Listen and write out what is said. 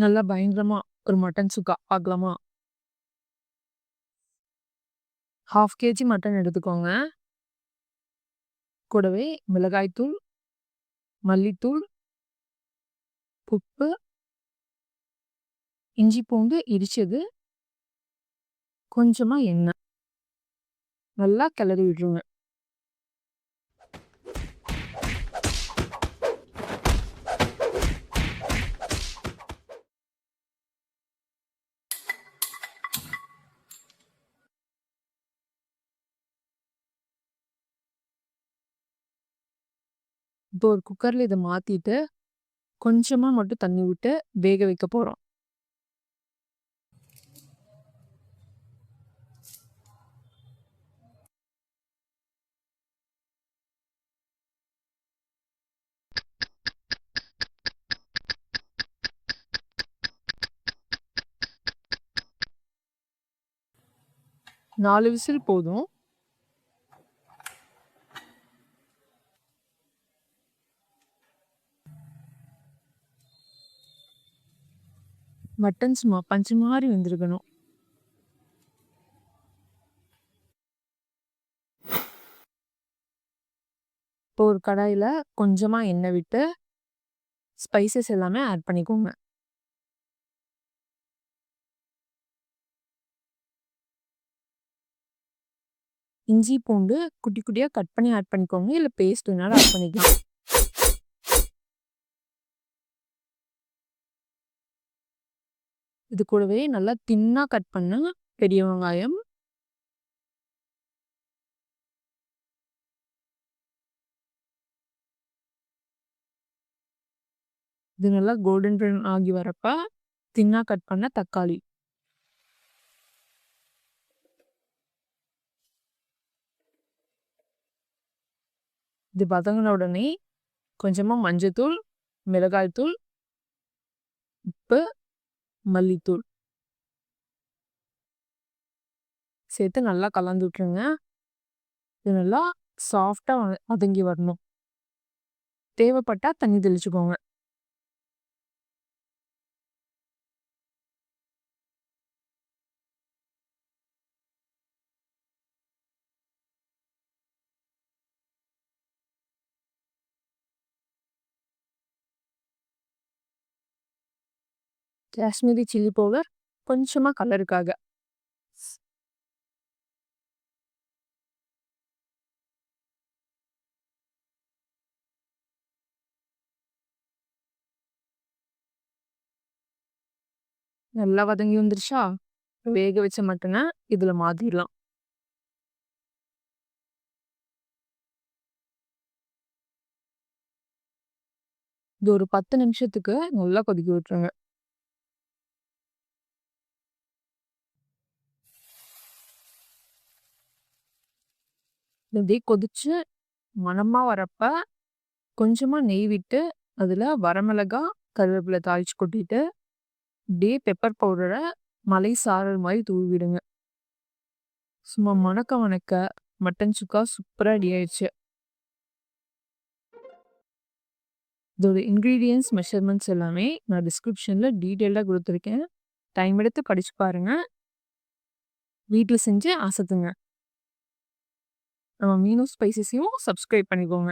நல்லா பயங்கரமா ஒரு மட்டன் சுக்கா பார்க்கலாமா? 1/2 கேஜி மட்டன் எடுத்துக்கோங்க. கூடவே மிளகாய் தூள், மல்லித்தூள், உப்பு, இஞ்சி பூண்டு இடிச்சது, கொஞ்சமா எண்ணெய். நல்லா கிளறி விட்டுருங்க. இப்போ ஒரு குக்கர்ல இத மாத்திட்டு, கொஞ்சமா மட்டும் தண்ணி விட்டு வேக வைக்க போறோம். நாலு விசில் போதும். மட்டன் சும்மா பஞ்சு மாரி வெந்திருக்கணும். இப்போ ஒரு கடாயில கொஞ்சமா எண்ணெய் விட்டு, ஸ்பைசஸ் எல்லாமே ஆட் பண்ணிக்கோங்க. இஞ்சி, பூண்டு குட்டி குட்டியா கட் பண்ணி ஆட் பண்ணிக்கோங்க. இல்ல பேஸ்ட் வேணாலும் ஆட் பண்ணிக்கலாம். இது கூடவே நல்லா தின்னா கட் பண்ண பெரிய வெங்காயம். இது நல்லா கோல்டன் ப்ரவுன் ஆகி வரப்ப, தின்னா கட் பண்ண தக்காளி. இது வதங்கின உடனே கொஞ்சமா மஞ்சத்தூள், மிளகாய் தூள், உப்பு, மல்லித்தூள் சேர்த்து நல்லா கலந்து விட்டுருங்க. இது நல்லா சாஃப்டா வதங்கி வரணும். தேவைப்பட்டா தண்ணி தெளிச்சுக்கோங்க. காஷ்மீரி சில்லி பவுடர் கொஞ்சமா கலருக்காக. நல்லா வதங்கி வந்துருச்சா? வேக வச்ச மட்டனை இதுல மாத்திடலாம். இது ஒரு 10 நிமிஷத்துக்கு நல்லா கொதிக்க விட்டுருங்க. இது அப்படியே கொதிச்சு மணமா வரப்ப கொஞ்சமா நெய் விட்டு அதுல வரமிளகா, கருவேப்பிலை தாளிச்சு கொட்டிட்டு அப்படியே பெப்பர் பவுடரை மலை சாரல் மாதிரி தூவி விடுங்க. சும்மா மணக்க மணக்க மட்டன் சுக்கா சூப்பரா ரெடி ஆயிடுச்சு. இதோட இன்கிரீடியன்ஸ் மெஷர்மெண்ட்ஸ் எல்லாமே நான் டிஸ்கிரிப்ஷன்ல டீட்டெயிலாக கொடுத்துருக்கேன். டைம் எடுத்து படிச்சு பாருங்க. வீட்டில் செஞ்சு அசத்துங்க. நம்ம மீனு ஸ்பைசஸையும் சப்ஸ்கிரைப் பண்ணிக்கோங்க.